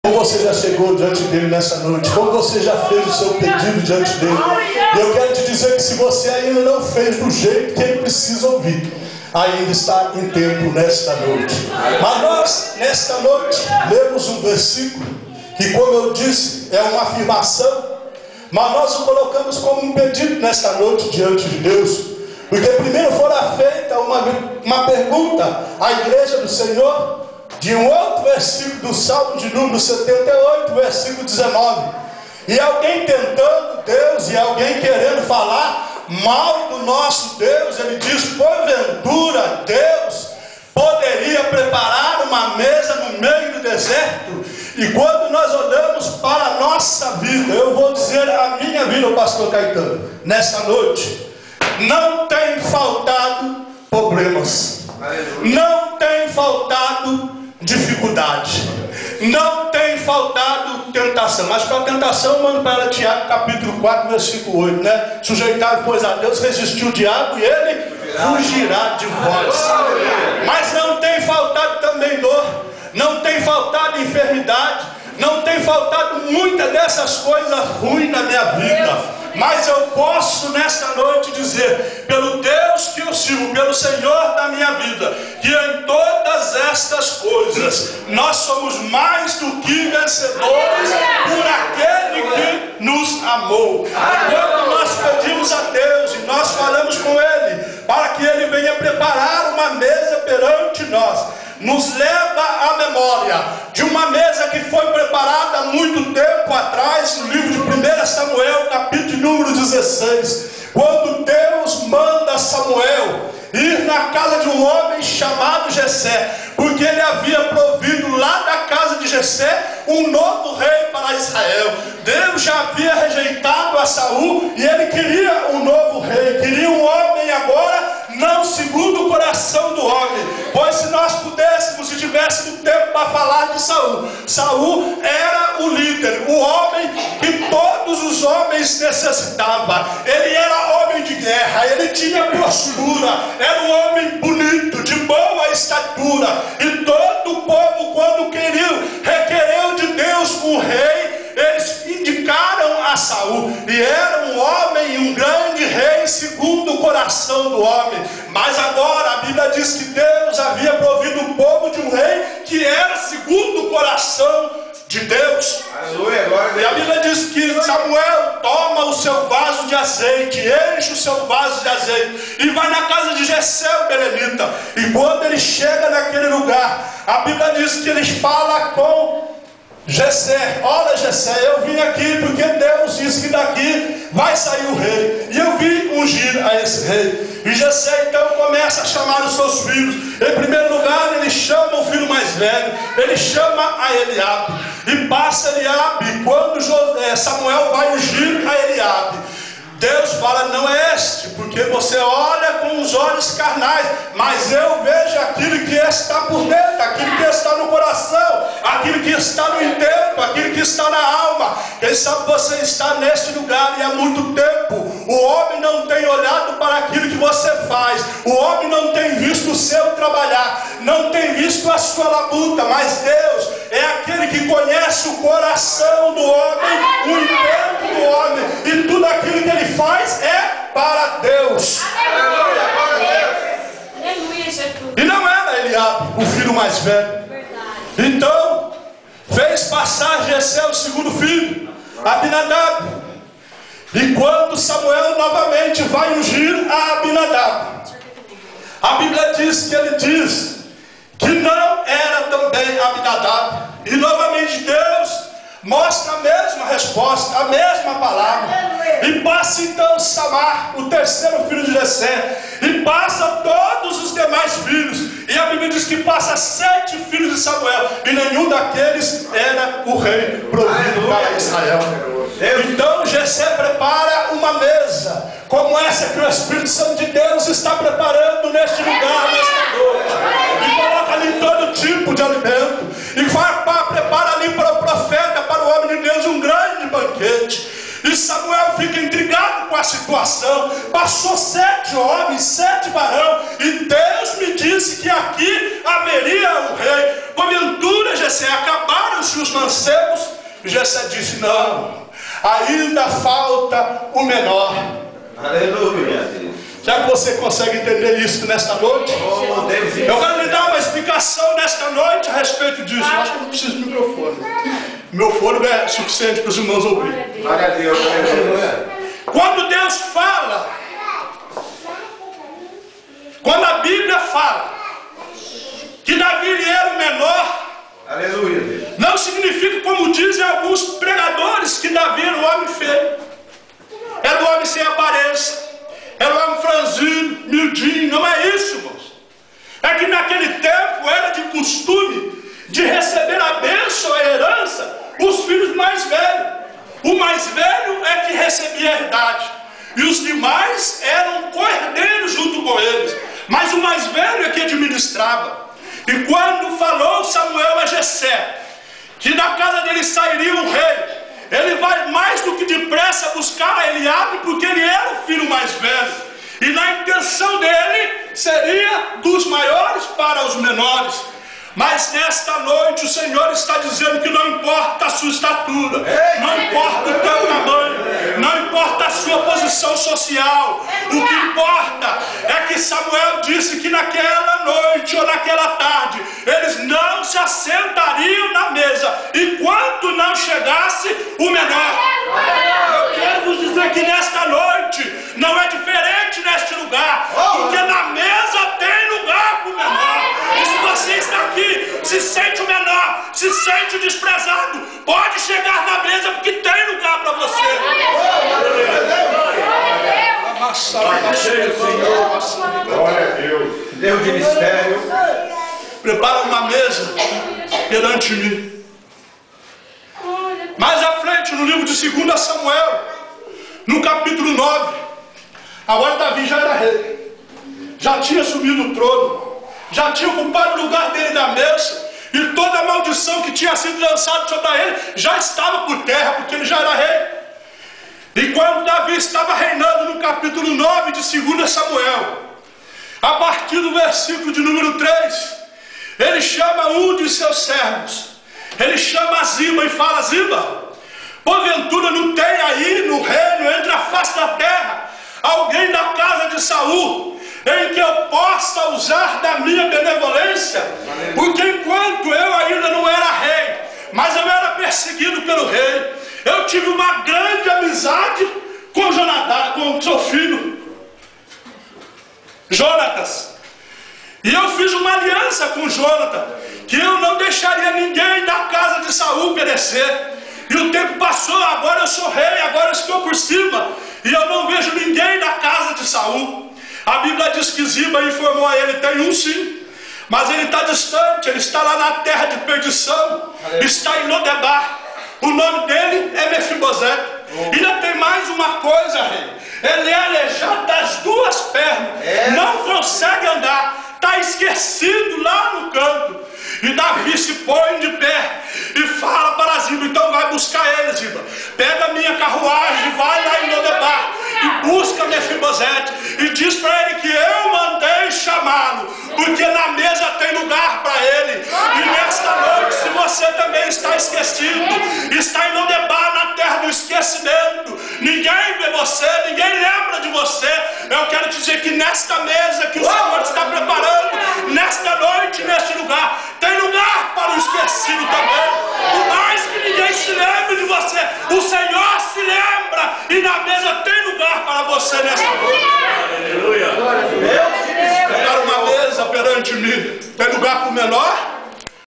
Como você já chegou diante dele nessa noite? Como você já fez o seu pedido diante dele? E eu quero te dizer que se você ainda não fez do jeito que ele precisa ouvir, ainda está em tempo nesta noite. Mas nós, nesta noite, lemos um versículo que, como eu disse, é uma afirmação, mas nós o colocamos como um pedido nesta noite diante de Deus. Porque primeiro fora feita uma pergunta à igreja do Senhor, de um outro versículo do Salmo de número 78, versículo 19. E alguém tentando Deus, e alguém querendo falar mal do nosso Deus, ele diz: porventura Deus poderia preparar uma mesa no meio do deserto? E quando nós olhamos para a nossa vida, eu vou dizer a minha vida, o pastor Caetano, nesta noite, não tem faltado problemas, não tem faltado dificuldade, não tem faltado tentação. Mas para a tentação, mando para ela Tiago capítulo 4, versículo 8, né? Sujeitar, pois, a Deus, resistiu o diabo e ele fugirá de vós. Mas não tem faltado também dor, não tem faltado enfermidade, não tem faltado muitas dessas coisas ruins na minha vida. Mas eu posso nesta noite dizer, pelo Deus que eu sirvo, pelo Senhor da minha vida, que em todas estas coisas nós somos mais do que vencedores por aquele que nos amou. Quando nós pedimos a Deus e nós falamos com Ele para que Ele venha preparar uma mesa perante nós, nos leva à memória de uma mesa que foi preparada há muito tempo atrás, no livro de 1 Samuel, capítulo número 16, quando Deus manda Samuel ir na casa de um homem chamado Jessé, porque ele havia provido lá da casa de Jessé um novo rei para Israel. Deus já havia rejeitado a Saul e ele queria um novo rei, queria um homem agora, não segundo o coração do homem. Pois se nós pudéssemos e tivéssemos tempo para falar de Saul, Saul era o líder, o homem que todos os homens necessitavam. Ele era homem de guerra, ele tinha postura, era um homem bonito, de boa estatura. E todo o povo, quando requereu de Deus um rei, eles indicaram a Saul. E era um homem, um grande rei segundo o coração do homem. Mas agora a Bíblia diz que Deus havia provido o povo de um rei que era segundo o coração de Deus. Aleluia, glória. E a Bíblia diz que Samuel toma o seu vaso de azeite, enche o seu vaso de azeite e vai na casa de Jessé, o belemita. E quando ele chega naquele lugar, a Bíblia diz que ele fala com Jessé: olha, Jessé, eu vim aqui porque Deus disse que daqui vai sair o rei, e eu vim ungir a esse rei. E Jessé então começa a chamar os seus filhos. Em primeiro lugar, ele chama o filho mais velho, ele chama a Eliabe, e passa Eliabe. Quando Samuel vai ungir a Eliabe, Deus fala: não é este, porque você olha com os olhos carnais, mas eu vejo aquilo que está por dentro, aquilo que está no coração, aquilo que está no intento, aquilo que está na alma. Quem sabe você está neste lugar e há muito tempo o homem não tem olhado para aquilo que você faz, o homem não tem visto o seu trabalhar, não tem visto a sua labuta, mas Deus é aquele que conhece o coração do homem, o intento do homem, e tudo aquilo que ele faz é para Deus. Aleluia, aleluia, Jesus. E não era Eliabe, o filho mais velho. Então fez passar Jessé, o segundo filho, Abinadab. E quando Samuel novamente vai ungir a Abinadab, a Bíblia diz que ele diz que não era também Abinadab. E novamente Deus mostra a mesma resposta, a mesma palavra. E passa então Samar, o terceiro filho de Jessé, e passa todos os demais filhos. E a Bíblia diz que passa 7 filhos de Samuel, e nenhum daqueles era o rei provido para Israel. Então Jessé prepara uma mesa, como essa que o Espírito Santo de Deus está preparando neste lugar, nesta noite. E coloca ali todo tipo de alimento, e prepara ali para o profeta, para o homem de Deus, um grande banquete. E Samuel fica intrigado com a situação. Passou 7 homens, 7 varões, e Deus me disse que aqui haveria um rei. porventura, Jessé, acabaram-se os mancebos? Jessé disse: não, ainda falta o menor. Aleluia. Será que você consegue entender isso nesta noite? Eu quero lhe dar uma explicação nesta noite a respeito disso. Eu acho que eu não preciso de microfone. Meu fôlego é suficiente para os irmãos ouvirem. Glória a Deus. Aleluia. Quando Deus fala, quando a Bíblia fala que Davi era o menor, Aleluia. não significa, como dizem alguns pregadores, que Davi era um homem feio, era um homem sem aparência, era um homem franzino, miudinho. Não é isso, irmãos. É que naquele tempo era de costume de receber a bênção, a herança, os filhos mais velhos. O mais velho é que recebia a herdade, e os demais eram co-herdeiros junto com eles, mas o mais velho é que administrava. E quando falou Samuel a Jessé que da casa dele sairia um rei, ele vai mais do que depressa buscar a Eliabe, porque ele era o filho mais velho, e na intenção dele seria dos maiores para os menores. Mas nesta noite o Senhor está dizendo que não importa a sua estatura, não importa o teu tamanho, não importa a sua posição social. O que importa é que Samuel disse que naquela noite ou naquela tarde eles não se assentariam na mesa enquanto não chegasse o menor. Eu quero vos dizer que nesta noite não é diferente neste lugar, porque na mesa tem lugar para o menor. E se você está aqui, se sente o menor, se sente o desprezado, pode chegar na mesa, porque tem lugar para você. Glória a Deus. Deus de mistério. Prepara uma mesa perante mim. Mais à frente, no livro de 2 Samuel, no capítulo 9, agora Davi já era rei, já tinha subido o trono, já tinha ocupado o lugar dele na mesa, e toda a maldição que tinha sido lançada sobre ele já estava por terra, porque ele já era rei. E quando Davi estava reinando, no capítulo 9 de 2 Samuel, a partir do versículo de número 3, ele chama um de seus servos, ele chama Ziba e fala: Ziba, porventura não tem aí no reino, entre a face da terra, alguém da casa de Saul, em que eu possa usar da minha benevolência? Porque enquanto eu ainda não era rei, mas eu era perseguido pelo rei, eu tive uma grande amizade com Jonadab, com seu filho Jonatas, e eu fiz uma aliança com Jonathan, que eu não deixaria ninguém da casa de Saul perecer. E o tempo passou, agora eu sou rei, agora eu estou por cima, e eu não vejo ninguém da casa de Saul. A Bíblia diz que Ziba informou a ele: tem um sim, mas ele está distante, ele está lá na terra de perdição, está em Lodebar. O nome dele é Mefibosete. Ainda tem mais uma coisa, rei: ele é aleijado das duas pernas, não consegue andar, está esquecido lá no canto. E Davi se põe de pé e fala para Ziba: então vai buscar ele, Ziba, pega a minha carruagem, vai lá em Lodebar e busca Mefibosete, e diz para ele que eu mandei chamá-lo, porque na mesa tem lugar para ele. E nesta noite, se você também está esquecido, está em Lodebar, na terra do esquecimento, ninguém vê você, ninguém lembra de você, eu quero dizer que nesta mesa que o Senhor está preparando, nesta noite, neste lugar, tem lugar para o esquecido também. Por mais que ninguém se lembre de você, o Senhor se lembra, e na mesa tem lugar para você nesta noite. Aleluia. Pegar uma mesa perante mim, tem lugar para o menor,